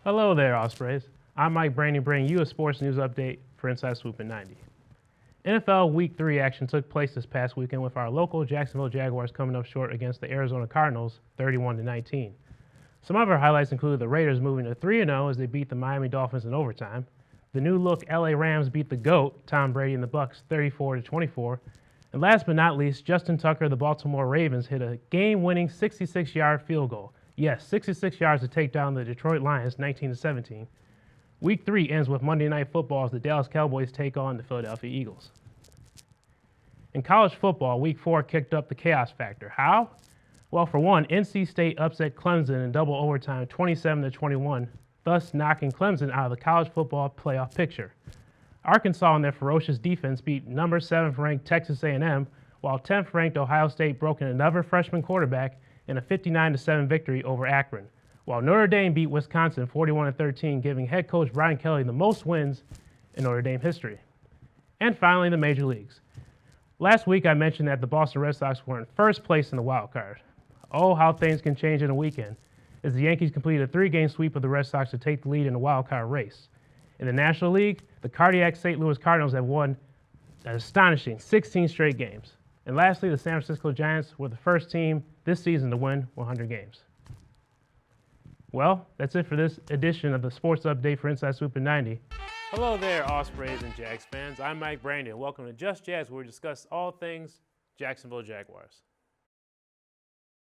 Hello there, Ospreys. I'm Mike Brandy bringing you a sports news update for Inside Swoop in 90. NFL Week 3 action took place this past weekend with our local Jacksonville Jaguars coming up short against the Arizona Cardinals 31-19. Some other highlights include the Raiders moving to 3-0 as they beat the Miami Dolphins in overtime. The new look LA Rams beat the GOAT, Tom Brady and the Bucs 34-24. And last but not least, Justin Tucker of the Baltimore Ravens hit a game-winning 66-yard field goal. Yes, 66 yards to take down the Detroit Lions 19-17. Week 3 ends with Monday Night Football as the Dallas Cowboys take on the Philadelphia Eagles. In college football, Week 4 kicked up the chaos factor. How? Well, for one, NC State upset Clemson in double overtime 27-21, thus knocking Clemson out of the college football playoff picture. Arkansas and their ferocious defense beat number 7th ranked Texas A&M, while 10th ranked Ohio State broke in another freshman quarterback in a 59-7 victory over Akron, while Notre Dame beat Wisconsin 41-13, giving head coach Brian Kelly the most wins in Notre Dame history. And finally, the major leagues. Last week I mentioned that the Boston Red Sox were in first place in the wild card. Oh, how things can change in a weekend, as the Yankees completed a 3-game sweep of the Red Sox to take the lead in the wild card race. In the National League, the cardiac St. Louis Cardinals have won an astonishing 16 straight games. And lastly, the San Francisco Giants were the first team this season to win 100 games. Well, that's it for this edition of the Sports Update for Inside Swoop in 90. Hello there, Ospreys and Jags fans. I'm Mike Brandy, and welcome to Just Jazz, where we discuss all things Jacksonville Jaguars.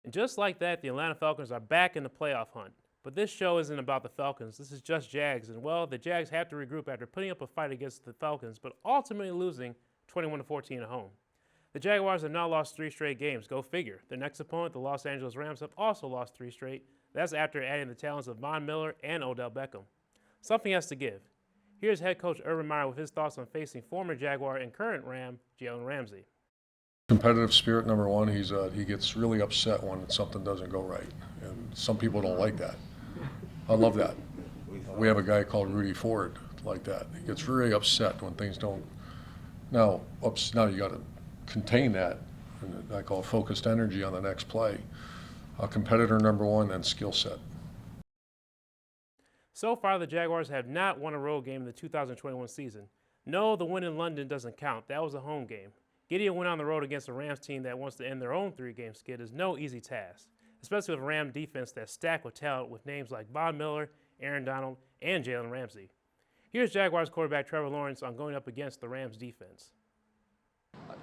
And just like that, the Atlanta Falcons are back in the playoff hunt. But this show isn't about the Falcons. This is just Jags, and well, the Jags have to regroup after putting up a fight against the Falcons, but ultimately losing 21-14 at home. The Jaguars have now lost 3 straight games. Go figure. Their next opponent, the Los Angeles Rams, have also lost 3 straight. That's after adding the talents of Von Miller and Odell Beckham. Something has to give. Here's head coach Urban Meyer with his thoughts on facing former Jaguar and current Ram, Jalen Ramsey. Competitive spirit, number one. He gets really upset when something doesn't go right, and some people don't like that. I love that. We have a guy called Rudy Ford like that. He gets very upset when things don't. Now you got to contain that, and I call focused energy on the next play. A competitor, number one, then skill set. So far, the Jaguars have not won a road game in the 2021 season. No, the win in London doesn't count. That was a home game. Getting a win on the road against a Rams team that wants to end their own 3-game skid is no easy task, especially with a Ram defense that's stacked with talent with names like Von Miller, Aaron Donald, and Jalen Ramsey. Here's Jaguars quarterback Trevor Lawrence on going up against the Rams defense.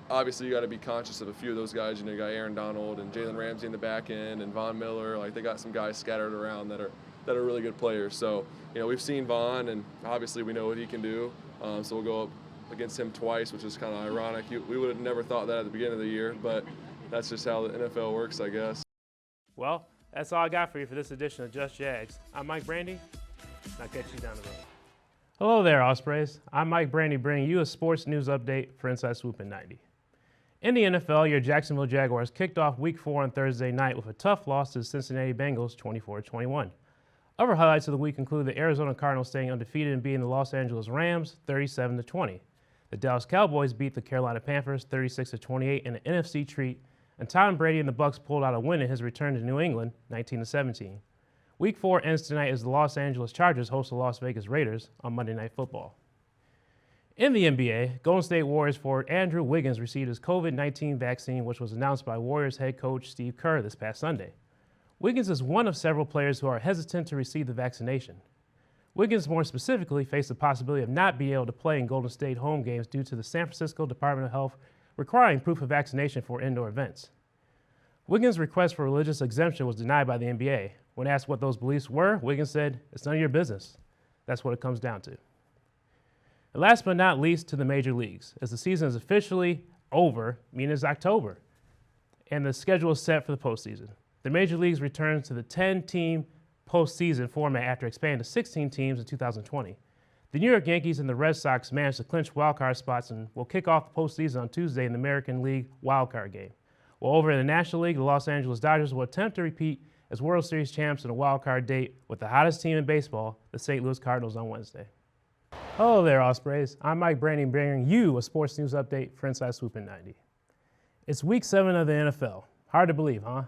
Obviously, you got to be conscious of a few of those guys. You know, you got Aaron Donald and Jalen Ramsey in the back end, and Von Miller. Like, they got some guys scattered around that are really good players. So, you know, we've seen Von, and obviously we know what he can do. So we'll go up against him twice, which is kind of ironic. We would have never thought that at the beginning of the year, but that's just how the NFL works, I guess. Well, that's all I got for you for this edition of Just Jags. I'm Mike Brandy, and I'll catch you down the road. Hello there, Ospreys. I'm Mike Brandy bringing you a sports news update for Inside Swoop in 90. In the NFL, your Jacksonville Jaguars kicked off Week 4 on Thursday night with a tough loss to the Cincinnati Bengals 24-21. Other highlights of the week include the Arizona Cardinals staying undefeated and beating the Los Angeles Rams 37-20. The Dallas Cowboys beat the Carolina Panthers 36-28 in an NFC treat, and Tom Brady and the Bucs pulled out a win in his return to New England 19-17. Week 4 ends tonight as the Los Angeles Chargers host the Las Vegas Raiders on Monday Night Football. In the NBA, Golden State Warriors forward Andrew Wiggins received his COVID-19 vaccine, which was announced by Warriors head coach Steve Kerr this past Sunday. Wiggins is one of several players who are hesitant to receive the vaccination. Wiggins more specifically faced the possibility of not being able to play in Golden State home games due to the San Francisco Department of Health requiring proof of vaccination for indoor events. Wiggins' request for religious exemption was denied by the NBA. When asked what those beliefs were, Wiggins said, "It's none of your business." That's what it comes down to. And last but not least, to the major leagues, as the season is officially over, meaning it's October, and the schedule is set for the postseason. The major leagues return to the 10-team postseason format after expanding to 16 teams in 2020. The New York Yankees and the Red Sox managed to clinch wildcard spots and will kick off the postseason on Tuesday in the American League wildcard game. While over in the National League, the Los Angeles Dodgers will attempt to repeat as World Series champs in a wildcard date with the hottest team in baseball, the St. Louis Cardinals, on Wednesday. Hello there, Ospreys. I'm Mike Brandy bringing you a sports news update for Inside Swoop in 90. It's Week 7 of the NFL. Hard to believe, huh?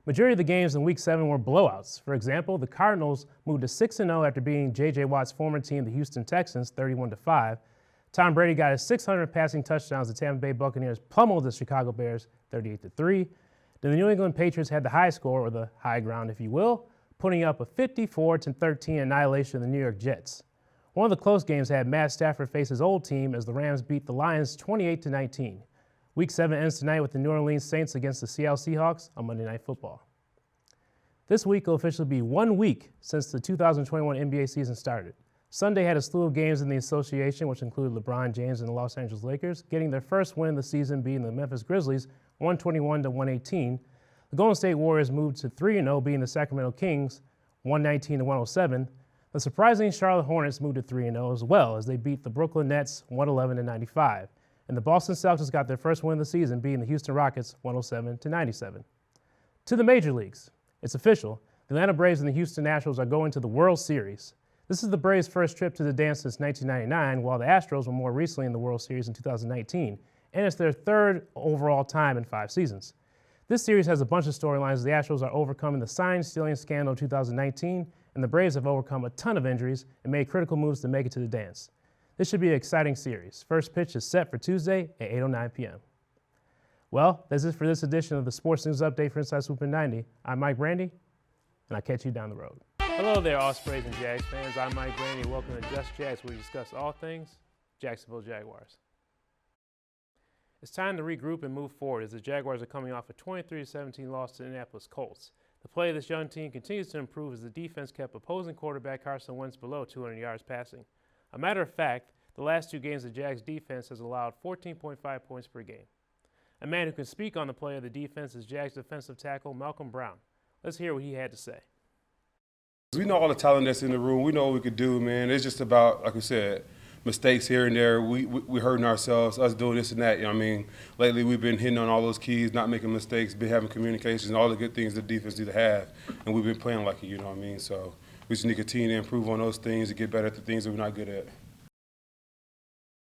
Majority of the games in Week 7 were blowouts. For example, the Cardinals moved to 6-0 after beating J.J. Watt's former team, the Houston Texans, 31-5. Tom Brady got his 600 passing touchdowns. The Tampa Bay Buccaneers pummeled the Chicago Bears, 38-3. The New England Patriots had the high score, or the high ground, if you will, putting up a 54-13 annihilation of the New York Jets. One of the close games had Matt Stafford face his old team as the Rams beat the Lions 28-19. Week 7 ends tonight with the New Orleans Saints against the Seattle Seahawks on Monday Night Football. This week will officially be 1 week since the 2021 NBA season started. Sunday had a slew of games in the association, which included LeBron James and the Los Angeles Lakers, getting their first win of the season beating the Memphis Grizzlies 121-118. The Golden State Warriors moved to 3-0, beating the Sacramento Kings 119-107. The surprising Charlotte Hornets moved to 3-0 as well as they beat the Brooklyn Nets 111-95. And the Boston Celtics got their first win of the season, beating the Houston Rockets 107-97. To the major leagues. It's official. The Atlanta Braves and the Houston Nationals are going to the World Series. This is the Braves' first trip to the dance since 1999, while the Astros were more recently in the World Series in 2019, and it's their third overall time in 5 seasons. This series has a bunch of storylines. The Astros are overcoming the sign-stealing scandal of 2019, and the Braves have overcome a ton of injuries and made critical moves to make it to the dance. This should be an exciting series. First pitch is set for Tuesday at 8:09 p.m. Well, that's it for this edition of the Sports News Update for Inside Swoop 90. I'm Mike Brandy, and I'll catch you down the road. Hello there, Ospreys and Jags fans. I'm Mike Brandy. Welcome to Just Jags, where we discuss all things Jacksonville Jaguars. It's time to regroup and move forward as the Jaguars are coming off a 23-17 loss to the Indianapolis Colts. The play of this young team continues to improve as the defense kept opposing quarterback Carson Wentz below 200 yards passing. A matter of fact, the last 2 games the Jags defense has allowed 14.5 points per game. A man who can speak on the play of the defense is Jags defensive tackle Malcolm Brown. Let's hear what he had to say. We know all the talent that's in the room. We know what we could do, man. It's just about, like we said, mistakes here and there. We hurting ourselves, us doing this and that. You know what I mean? Lately, we've been hitting on all those keys, not making mistakes, been having communications, and all the good things the defense need to have. And we've been playing like it, you know what I mean? So we just need to continue to improve on those things and get better at the things that we're not good at.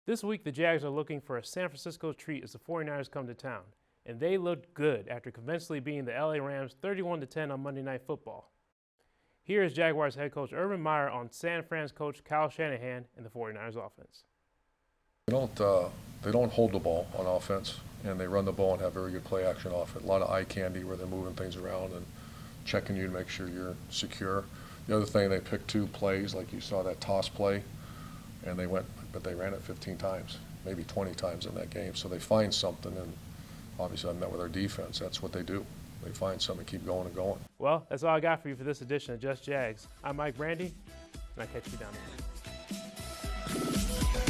This week, the Jags are looking for a San Francisco treat as the 49ers come to town. And they looked good after convincingly beating the LA Rams 31-10 on Monday Night Football. Here is Jaguars head coach Urban Meyer on San Fran's coach Kyle Shanahan and the 49ers offense. They don't hold the ball on offense, and they run the ball and have very good play action off it. A lot of eye candy where they're moving things around and checking you to make sure you're secure. The other thing, they picked 2 plays, like you saw that toss play, and they ran it 15 times, maybe 20 times in that game. So they find something, and obviously I met with our defense. That's what they do. They find something, keep going and going. Well, that's all I got for you for this edition of Just Jags. I'm Mike Brandy, and I'll catch you down the road.